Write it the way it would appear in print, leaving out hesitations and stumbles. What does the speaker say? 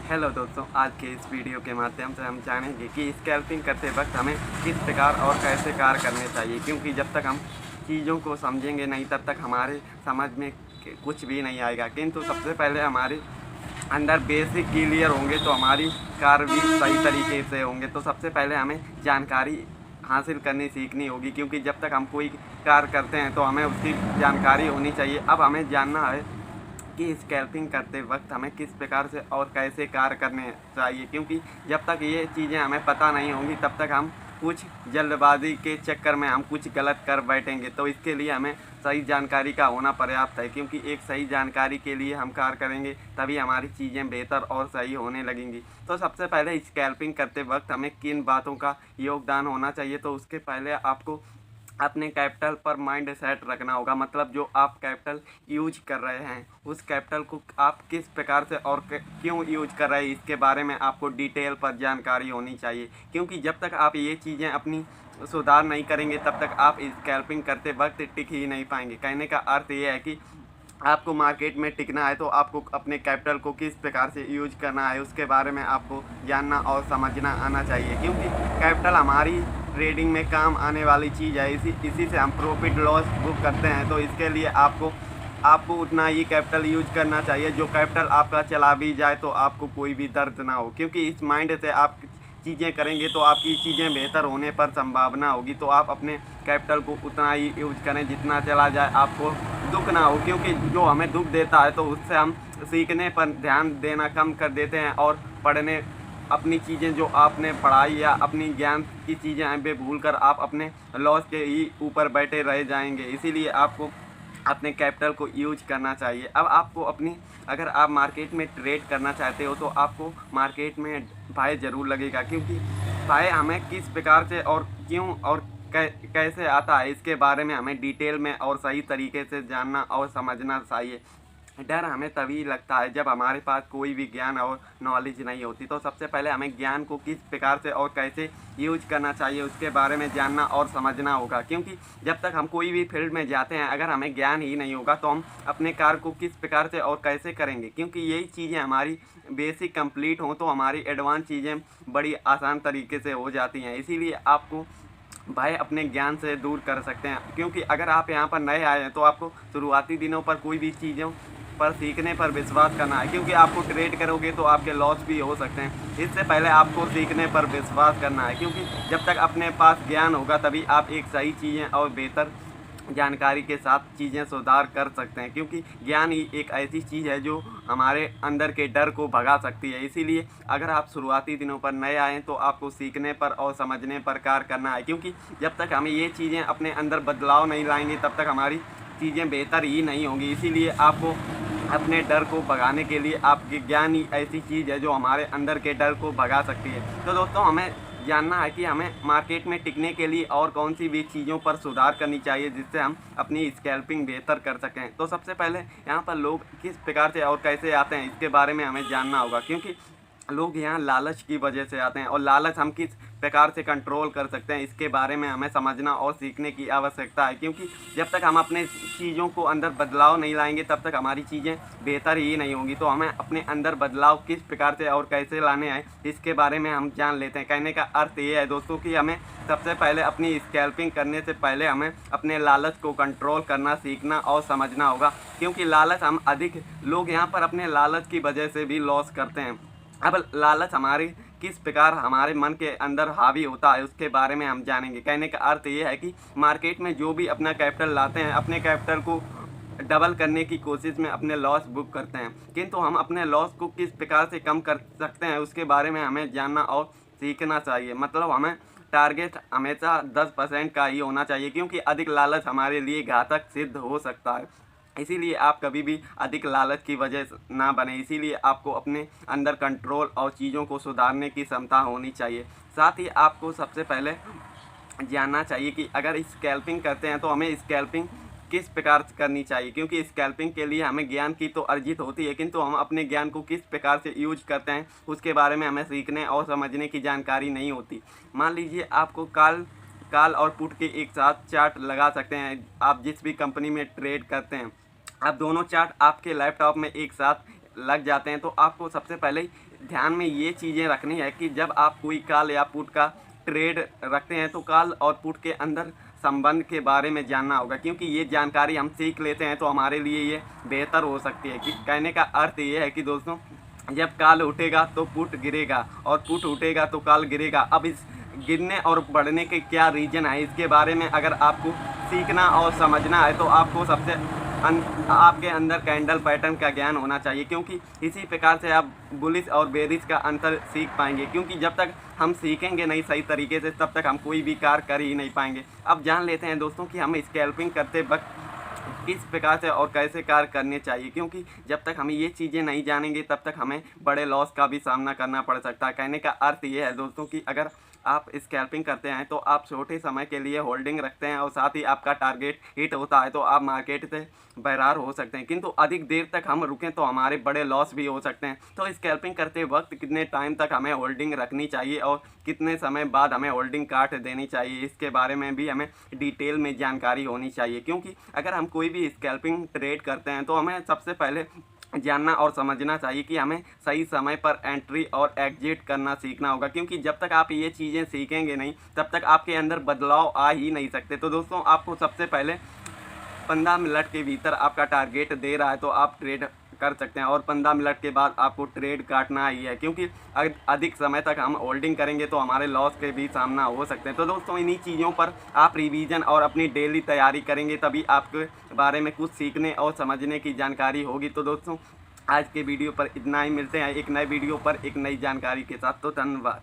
Hello दोस्तों, आज के इस वीडियो के माध्यम से हम जानेंगे कि स्कैल्पिंग करते वक्त हमें किस प्रकार और कैसे कार्य करने चाहिए, क्योंकि जब तक हम चीज़ों को समझेंगे नहीं तब तक हमारे समझ में कुछ भी नहीं आएगा। किंतु सबसे पहले हमारे अंदर बेसिक क्लियर होंगे तो हमारी कार्य भी सही तरीके से होंगे। तो सबसे पहले हमें जानकारी हासिल करनी सीखनी होगी, क्योंकि जब तक हम कोई कार्य करते हैं तो हमें उसकी जानकारी होनी चाहिए। अब हमें जानना है कि स्कैल्पिंग करते वक्त हमें किस प्रकार से और कैसे कार्य करने चाहिए, क्योंकि जब तक ये चीज़ें हमें पता नहीं होंगी तब तक हम कुछ जल्दबाजी के चक्कर में हम कुछ गलत कर बैठेंगे। तो इसके लिए हमें सही जानकारी का होना पर्याप्त है, क्योंकि एक सही जानकारी के लिए हम कार्य करेंगे तभी हमारी चीज़ें बेहतर और सही होने लगेंगी। तो सबसे पहले स्कैल्पिंग करते वक्त हमें किन बातों का योगदान होना चाहिए, तो उसके पहले आपको अपने कैपिटल पर माइंड सेट रखना होगा। मतलब जो आप कैपिटल यूज कर रहे हैं उस कैपिटल को आप किस प्रकार से और क्यों यूज कर रहे हैं, इसके बारे में आपको डिटेल पर जानकारी होनी चाहिए। क्योंकि जब तक आप ये चीज़ें अपनी सुधार नहीं करेंगे तब तक आप स्कैल्पिंग करते वक्त टिक ही नहीं पाएंगे। कहने का अर्थ ये है कि आपको मार्केट में टिकना है तो आपको अपने कैपिटल को किस प्रकार से यूज करना है उसके बारे में आपको जानना और समझना आना चाहिए, क्योंकि कैपिटल हमारी ट्रेडिंग में काम आने वाली चीज़ है। इसी से हम प्रॉफिट लॉस बुक करते हैं। तो इसके लिए आपको उतना ही कैपिटल यूज करना चाहिए जो कैपिटल आपका चला भी जाए तो आपको कोई भी दर्द ना हो, क्योंकि इस माइंड से आप चीज़ें करेंगे तो आपकी चीज़ें बेहतर होने पर संभावना होगी। तो आप अपने कैपिटल को उतना ही यूज करें जितना चला जाए, आपको दुख ना हो, क्योंकि जो हमें दुख देता है तो उससे हम सीखने पर ध्यान देना कम कर देते हैं और पढ़ने अपनी चीज़ें जो आपने पढ़ाई या अपनी ज्ञान की चीज़ें हैं वे भूल कर आप अपने लॉस के ही ऊपर बैठे रह जाएंगे। इसीलिए आपको अपने कैपिटल को यूज करना चाहिए। अब आपको अगर आप मार्केट में ट्रेड करना चाहते हो तो आपको मार्केट में भय ज़रूर लगेगा, क्योंकि भय हमें किस प्रकार से और क्यों और कैसे आता है इसके बारे में हमें डिटेल में और सही तरीके से जानना और समझना चाहिए। डर हमें तभी लगता है जब हमारे पास कोई भी ज्ञान और नॉलेज नहीं होती। तो सबसे पहले हमें ज्ञान को किस प्रकार से और कैसे यूज करना चाहिए उसके बारे में जानना और समझना होगा, क्योंकि जब तक हम कोई भी फील्ड में जाते हैं अगर हमें ज्ञान ही नहीं होगा तो हम अपने कार्य को किस प्रकार से और कैसे करेंगे। क्योंकि यही चीज़ें हमारी बेसिक कंप्लीट हों तो हमारी एडवांस चीज़ें बड़ी आसान तरीके से हो जाती हैं। इसीलिए आपको भय अपने ज्ञान से दूर कर सकते हैं, क्योंकि अगर आप यहाँ पर नए आए हैं तो आपको शुरुआती दिनों पर कोई भी चीज़ों पर सीखने पर विश्वास करना है, क्योंकि आपको ट्रेड करोगे तो आपके लॉस भी हो सकते हैं। इससे पहले आपको सीखने पर विश्वास करना है, क्योंकि जब तक अपने पास ज्ञान होगा तभी आप एक सही चीज़ें और बेहतर जानकारी के साथ चीज़ें सुधार कर सकते हैं। क्योंकि ज्ञान ही एक ऐसी चीज़ है जो हमारे अंदर के डर को भगा सकती है। इसीलिए अगर आप शुरुआती दिनों पर नए आएँ तो आपको सीखने पर और समझने पर कार्य करना है, क्योंकि जब तक हमें ये चीज़ें अपने अंदर बदलाव नहीं लाएंगे तब तक हमारी चीज़ें बेहतर ही नहीं होंगी। इसीलिए आपको अपने डर को भगाने के लिए आपकी ज्ञान ही ऐसी चीज़ है जो हमारे अंदर के डर को भगा सकती है। तो दोस्तों, हमें जानना है कि हमें मार्केट में टिकने के लिए और कौन सी भी चीज़ों पर सुधार करनी चाहिए जिससे हम अपनी स्कैल्पिंग बेहतर कर सकें। तो सबसे पहले यहाँ पर लोग किस प्रकार से और कैसे आते हैं इसके बारे में हमें जानना होगा, क्योंकि लोग यहाँ लालच की वजह से आते हैं और लालच हम किस प्रकार से कंट्रोल कर सकते हैं इसके बारे में हमें समझना और सीखने की आवश्यकता है। क्योंकि जब तक हम अपने चीज़ों को अंदर बदलाव नहीं लाएंगे तब तक हमारी चीज़ें बेहतर ही नहीं होंगी। तो हमें अपने अंदर बदलाव किस प्रकार से और कैसे लाने हैं इसके बारे में हम जान लेते हैं। कहने का अर्थ ये है दोस्तों कि हमें सबसे पहले अपनी स्कैल्पिंग करने से पहले हमें अपने लालच को कंट्रोल करना सीखना और समझना होगा, क्योंकि लालच हम अधिक लोग यहाँ पर अपने लालच की वजह से भी लॉस करते हैं। अब लालच हमारी किस प्रकार हमारे मन के अंदर हावी होता है उसके बारे में हम जानेंगे। कहने का अर्थ ये है कि मार्केट में जो भी अपना कैपिटल लाते हैं अपने कैपिटल को डबल करने की कोशिश में अपने लॉस बुक करते हैं, किंतु हम अपने लॉस को किस प्रकार से कम कर सकते हैं उसके बारे में हमें जानना और सीखना चाहिए। मतलब हमें टारगेट हमेशा 10% का ही होना चाहिए, क्योंकि अधिक लालच हमारे लिए घातक सिद्ध हो सकता है। इसीलिए आप कभी भी अधिक लालच की वजह ना बने। इसीलिए आपको अपने अंदर कंट्रोल और चीज़ों को सुधारने की क्षमता होनी चाहिए। साथ ही आपको सबसे पहले जानना चाहिए कि अगर स्कैल्पिंग करते हैं तो हमें स्कैल्पिंग किस प्रकार से करनी चाहिए, क्योंकि स्कैल्पिंग के लिए हमें ज्ञान की तो अर्जित होती है, किंतु हम अपने ज्ञान को किस प्रकार से यूज करते हैं उसके बारे में हमें सीखने और समझने की जानकारी नहीं होती। मान लीजिए आपको काल और पुट के एक साथ चार्ट लगा सकते हैं। आप जिस भी कंपनी में ट्रेड करते हैं आप दोनों चार्ट आपके लैपटॉप में एक साथ लग जाते हैं, तो आपको सबसे पहले ध्यान में ये चीज़ें रखनी है कि जब आप कोई कॉल या पुट का ट्रेड रखते हैं तो कॉल और पुट के अंदर संबंध के बारे में जानना होगा, क्योंकि ये जानकारी हम सीख लेते हैं तो हमारे लिए ये बेहतर हो सकती है। कि कहने का अर्थ ये है कि दोस्तों, जब कॉल उठेगा तो पुट गिरेगा और पुट उठेगा तो कॉल गिरेगा। अब इस गिरने और बढ़ने के क्या रीज़न है, इसके बारे में अगर आपको सीखना और समझना है तो आपको आपके अंदर कैंडल पैटर्न का ज्ञान होना चाहिए, क्योंकि इसी प्रकार से आप बुलिश और बेरिश का अंतर सीख पाएंगे। क्योंकि जब तक हम सीखेंगे नहीं सही तरीके से, तब तक हम कोई भी कार्य कर ही नहीं पाएंगे। अब जान लेते हैं दोस्तों कि हम स्कैल्पिंग करते वक्त किस प्रकार से और कैसे कार्य करने चाहिए, क्योंकि जब तक हम ये चीज़ें नहीं जानेंगे तब तक हमें बड़े लॉस का भी सामना करना पड़ सकता है। कहने का अर्थ ये है दोस्तों कि अगर आप स्कैल्पिंग करते हैं तो आप छोटे समय के लिए होल्डिंग रखते हैं और साथ ही आपका टारगेट हिट होता है तो आप मार्केट से बहरार हो सकते हैं, किंतु अधिक देर तक हम रुकें तो हमारे बड़े लॉस भी हो सकते हैं। तो स्कैल्पिंग करते वक्त कितने टाइम तक हमें होल्डिंग रखनी चाहिए और कितने समय बाद हमें होल्डिंग काट देनी चाहिए, इसके बारे में भी हमें डिटेल में जानकारी होनी चाहिए। क्योंकि अगर हम कोई भी स्कैल्पिंग ट्रेड करते हैं तो हमें सबसे पहले जानना और समझना चाहिए कि हमें सही समय पर एंट्री और एग्जिट करना सीखना होगा, क्योंकि जब तक आप ये चीज़ें सीखेंगे नहीं तब तक आपके अंदर बदलाव आ ही नहीं सकते। तो दोस्तों, आपको सबसे पहले 15 मिनट के भीतर आपका टारगेट दे रहा है तो आप ट्रेड कर सकते हैं और 15 मिनट के बाद आपको ट्रेड काटना ही है, क्योंकि अधिक समय तक हम होल्डिंग करेंगे तो हमारे लॉस के भी सामना हो सकते हैं। तो दोस्तों, इन्हीं चीज़ों पर आप रिवीजन और अपनी डेली तैयारी करेंगे तभी आपके बारे में कुछ सीखने और समझने की जानकारी होगी। तो दोस्तों, आज के वीडियो पर इतना ही, मिलते हैं एक नए वीडियो पर एक नई जानकारी के साथ। तो धन्यवाद।